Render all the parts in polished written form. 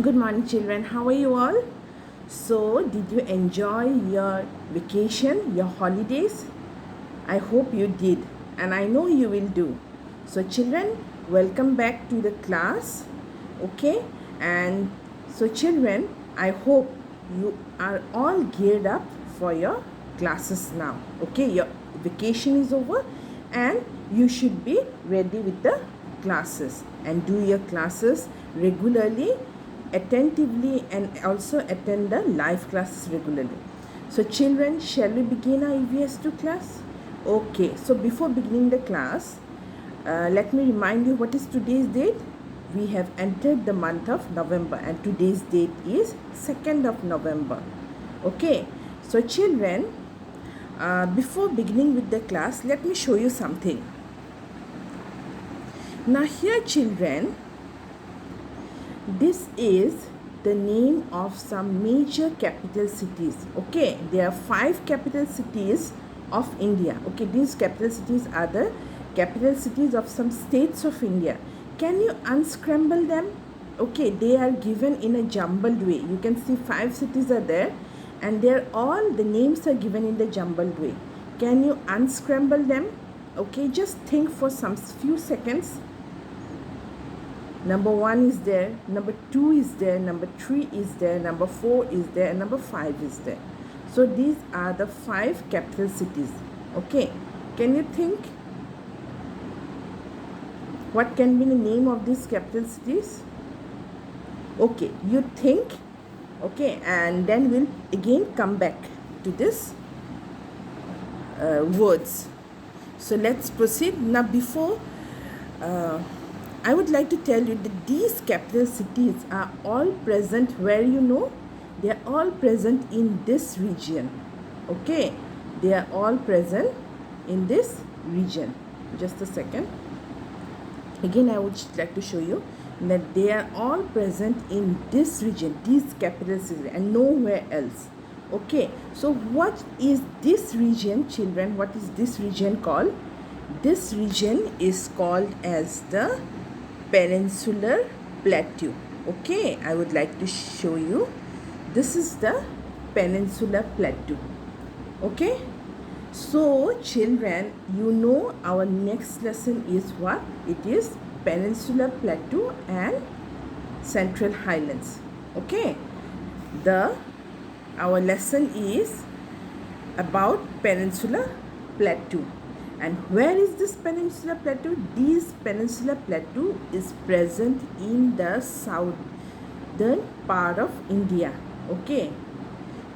Good morning, children. How are you all? So, did you enjoy your vacation, your holidays? I hope you did, and I know you will do. So, children, welcome back to the class. Okay, and so, children, I hope you are all geared up for your classes now. Okay, your vacation is over, and you should be ready with the classes and do your classes regularly, attentively, and also attend the live classes regularly. So, children, shall we begin our EVS2 class? Okay, so before beginning the class, let me remind you what is today's date. We have entered the month of November, and today's date is 2nd of November. Okay, so children, before beginning with the class, let me show you something. Now, here, children, this is the name of some major capital cities. Okay, there are 5 capital cities of India. Okay, these capital cities are the capital cities of some states of India. Can you unscramble them? Okay, they are given in a jumbled way. You can see 5 cities are there, and they're all the names are given in the jumbled way. Can you unscramble them? Okay, just think for some few seconds. Number 1 is there, number 2 is there, number 3 is there, number 4 is there, and number 5 is there. So these are the 5 capital cities. Okay, can you think what can be the name of these capital cities? Okay, you think. Okay, and then we'll again come back to this words. So let's proceed. Now, before I would like to tell you that these capital cities are all present where, you know, they are all present in this region. Okay, they are all present in this region. Just a second. Again, I would like to show you that they are all present in this region, these capital cities, and nowhere else. Okay, so what is this region, children? What is this region called? This region is called as the Peninsular Plateau. Okay, I would like to show you. This is the Peninsular Plateau. Okay, so children, you know our next lesson is what? It is Peninsular Plateau and Central Highlands. Okay, our lesson is about Peninsular Plateau. And where is this Peninsular Plateau? This Peninsular Plateau is present in the southern part of India. Okay,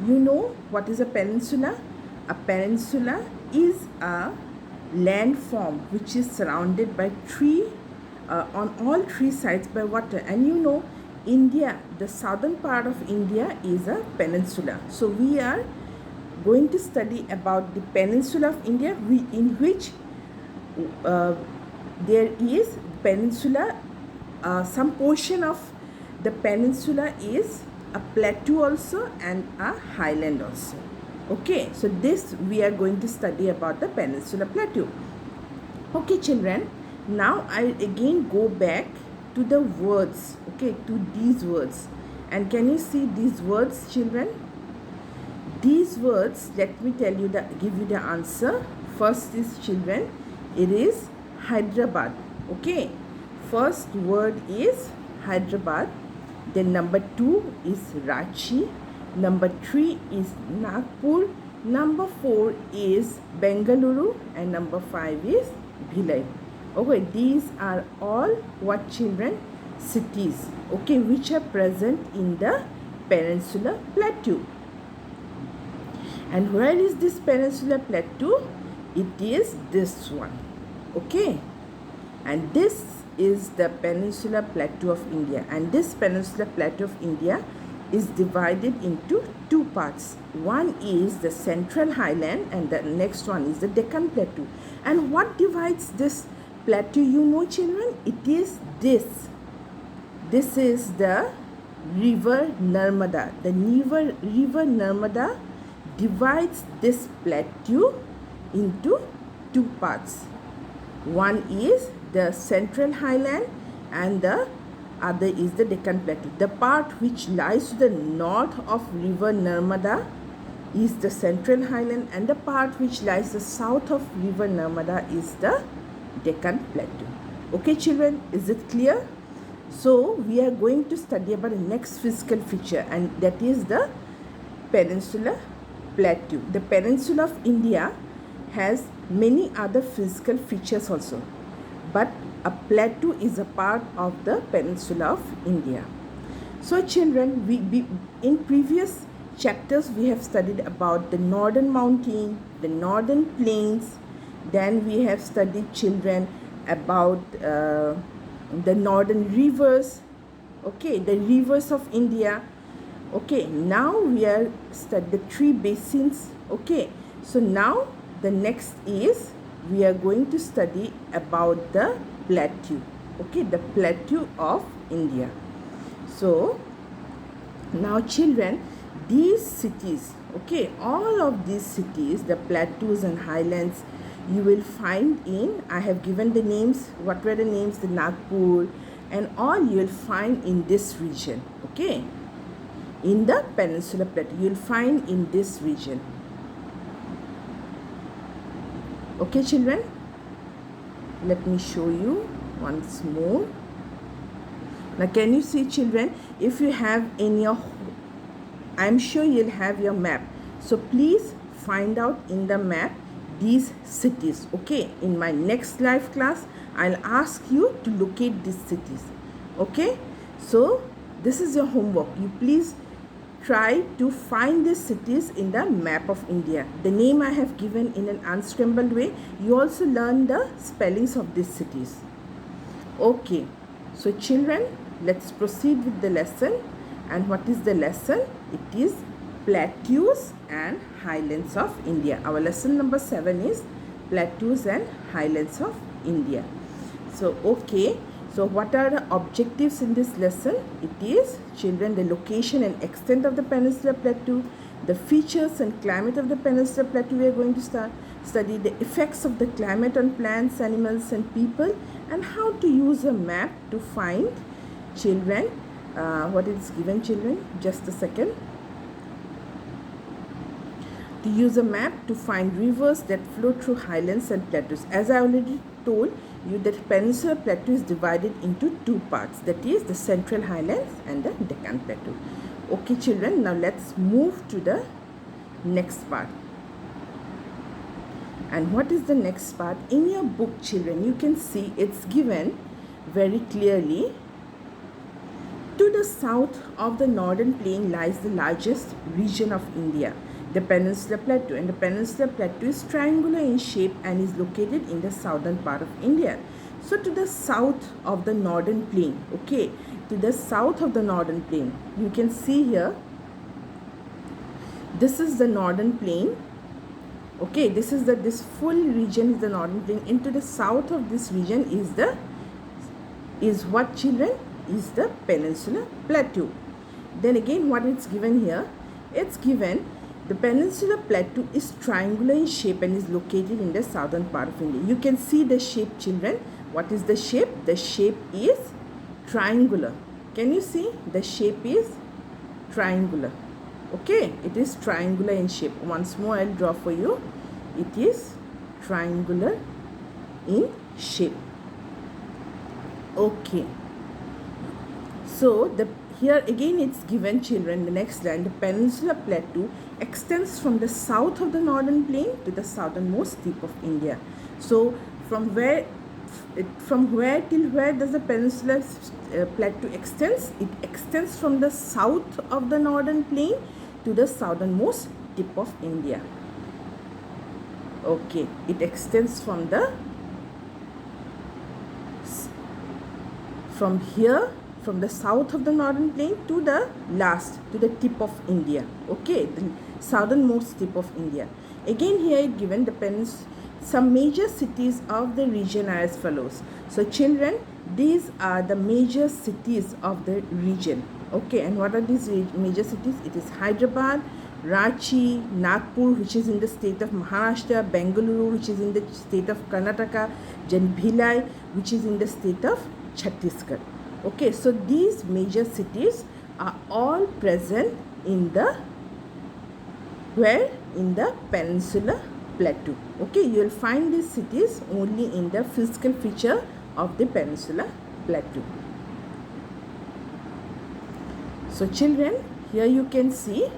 you know what is a peninsula? A peninsula is a landform which is surrounded by on all 3 sides by water. And you know, India, the southern part of India is a peninsula. So we are going to study about the peninsula of India, in which there is peninsula, some portion of the peninsula is a plateau also and a highland also. Okay, so this we are going to study about the Peninsular Plateau. Okay, children, now I again go back to the words, okay, to these words. And can you see these words, children? These words, let me tell you give you the answer. First is, children, it is Hyderabad. Okay, first word is Hyderabad. Then number 2 is Ranchi. Number 3 is Nagpur. Number 4 is Bengaluru. And number 5 is Bhilai. Okay, these are all what, children? Cities. Okay, which are present in the Peninsular Plateau. And where is this Peninsular Plateau? It is this one. Okay, and this is the Peninsular Plateau of India. And this Peninsular Plateau of India is divided into 2 parts. One is the Central Highland and the next one is the Deccan Plateau. And what divides this plateau, you know, children? It is this. This is the river Narmada. The river Narmada divides this plateau into 2 parts. One is the Central Highland and the other is the Deccan Plateau. The part which lies to the north of river Narmada is the Central Highland, and the part which lies the south of river Narmada is the Deccan Plateau. Okay children, is it clear? So we are going to study about the next physical feature, and that is the Peninsular Plateau. The Peninsula of India has many other physical features also, but a plateau is a part of the Peninsula of India. So children, in previous chapters we have studied about the northern mountain, the northern plains. Then we have studied children about the northern rivers, okay, the rivers of India. Okay, now we are studying the three basins. Okay, so now the next is we are going to study about the plateau. Okay, the plateau of India. So now children, these cities, okay, all of these cities, the plateaus and highlands, you will find in, I have given the names, what were the names, the Nagpur, and all you will find in this region. Okay, in the Peninsular Plateau, you will find in this region. Okay children, let me show you once more. Now can you see children, if you have in your, I am sure you'll have your map, so please find out in the map these cities. Okay, in my next live class I'll ask you to locate these cities. Okay, so this is your homework. You please try to find these cities in the map of India. The name I have given in an unscrambled way. You also learn the spellings of these cities. Okay, so children, let's proceed with the lesson. And what is the lesson? It is plateaus and highlands of India. Our lesson number 7 is plateaus and highlands of India. So okay, so what are the objectives in this lesson? It is children, the location and extent of the Peninsular Plateau, the features and climate of the Peninsular Plateau. We are going to study the effects of the climate on plants, animals and people, and how to use a map to find children what is given children, just a second. To use a map to find rivers that flow through highlands and plateaus. As I already told you, that Peninsular Plateau is divided into two parts, that is the Central Highlands and the Deccan Plateau. Okay children, now let's move to the next part. And what is the next part? In your book children, you can see it's given very clearly. To the south of the northern plain lies the largest region of India, the Peninsular Plateau, and the Peninsular Plateau is triangular in shape and is located in the southern part of India. So to the south of the northern plain, okay, to the south of the northern plain, you can see here, this is the northern plain. Okay, this full region is the northern plain. Into the south of this region is what children? Is the Peninsular Plateau. Then again, what it's given here? It's given the Peninsular Plateau is triangular in shape and is located in the southern part of India. You can see the shape children. What is the shape? The shape is triangular. Can you see? The shape is triangular. Okay, it is triangular in shape. Once more I'll draw for you. It is triangular in shape. Okay. So here again it's given children, the next line, the Peninsular Plateau extends from the south of the northern plain to the southernmost tip of India. So from where till where does the Peninsular Plateau extends? It extends from the south of the northern plain to the southernmost tip of India. Okay, it extends from the south of the northern plain to the tip of India. Okay, the southernmost tip of India. Again here it given some major cities of the region are as follows. So children, these are the major cities of the region. Okay, and what are these major cities? It is Hyderabad, Ranchi, Nagpur, which is in the state of Maharashtra, Bengaluru, which is in the state of Karnataka, then Bhilai, which is in the state of Chhattisgarh. Okay, so these major cities are all present in the where? In the Peninsular Plateau. Okay, you will find these cities only in the physical feature of the Peninsular Plateau. So children, here you can see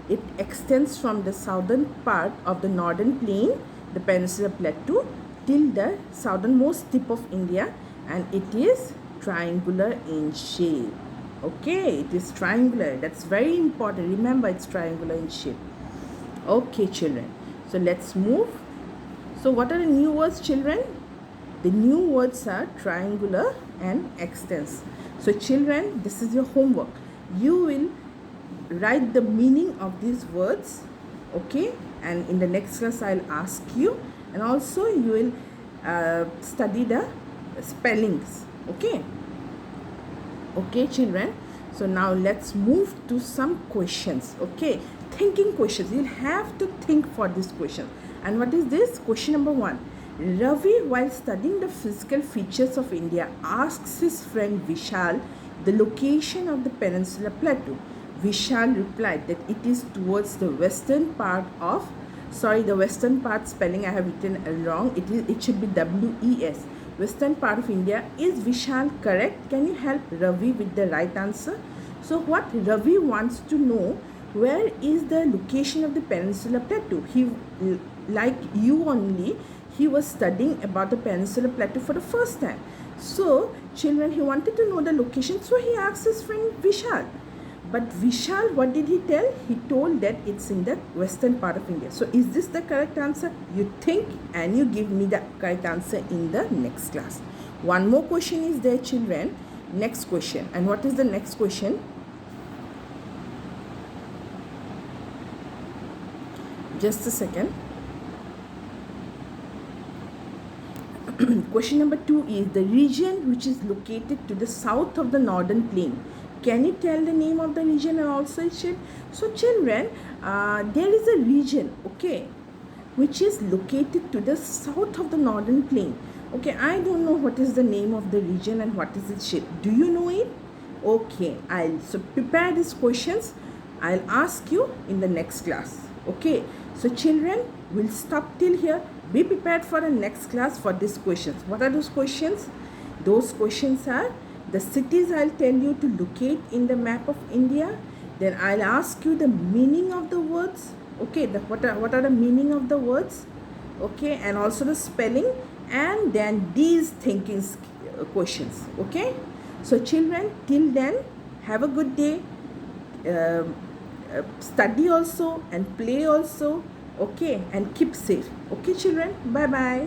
it extends from the southern part of the northern plain, the Peninsular Plateau, till the southernmost tip of India, and it is triangular in shape. Okay, it is triangular. That's very important. Remember, it's triangular in shape. Okay, children. So let's move. So what are the new words, children? The new words are triangular and extends. So children, this is your homework. You will write the meaning of these words, okay, and in the next class I'll ask you, and also you will study the spellings. Okay children, so now let's move to some questions. Okay, thinking questions. You'll have to think for this question. And what is this? Question number 1. Ravi, while studying the physical features of India, asks his friend Vishal the location of the Peninsular Plateau. Vishal replied that it is towards the western part of, the western part spelling I have written wrong. It should be WES. Western part of India. Is Vishal correct? Can you help Ravi with the right answer? So what Ravi wants to know, where is the location of the Peninsular Plateau? He, like you only, he was studying about the Peninsular Plateau for the first time. So children, he wanted to know the location, so he asked his friend Vishal. But Vishal, what did he tell? He told that it's in the western part of India. So is this the correct answer? You think and you give me the correct answer in the next class. One more question is there, children. Next question. And what is the next question? Just a second. Question number 2 is the region which is located to the south of the northern plain. Can you tell the name of the region and also its shape? So children, there is a region, okay, which is located to the south of the northern plain. Okay, I don't know what is the name of the region and what is its shape. Do you know it? Okay, so prepare these questions. I'll ask you in the next class. Okay, so children, we'll stop till here. Be prepared for the next class for these questions. What are those questions? Those questions are the cities I'll tell you to locate in the map of India. Then I'll ask you the meaning of the words. Okay, what are the meaning of the words? Okay, and also the spelling, and then these thinking questions. Okay, so children, till then, have a good day. Study also and play also. Okay, and keep safe. Okay children, bye bye.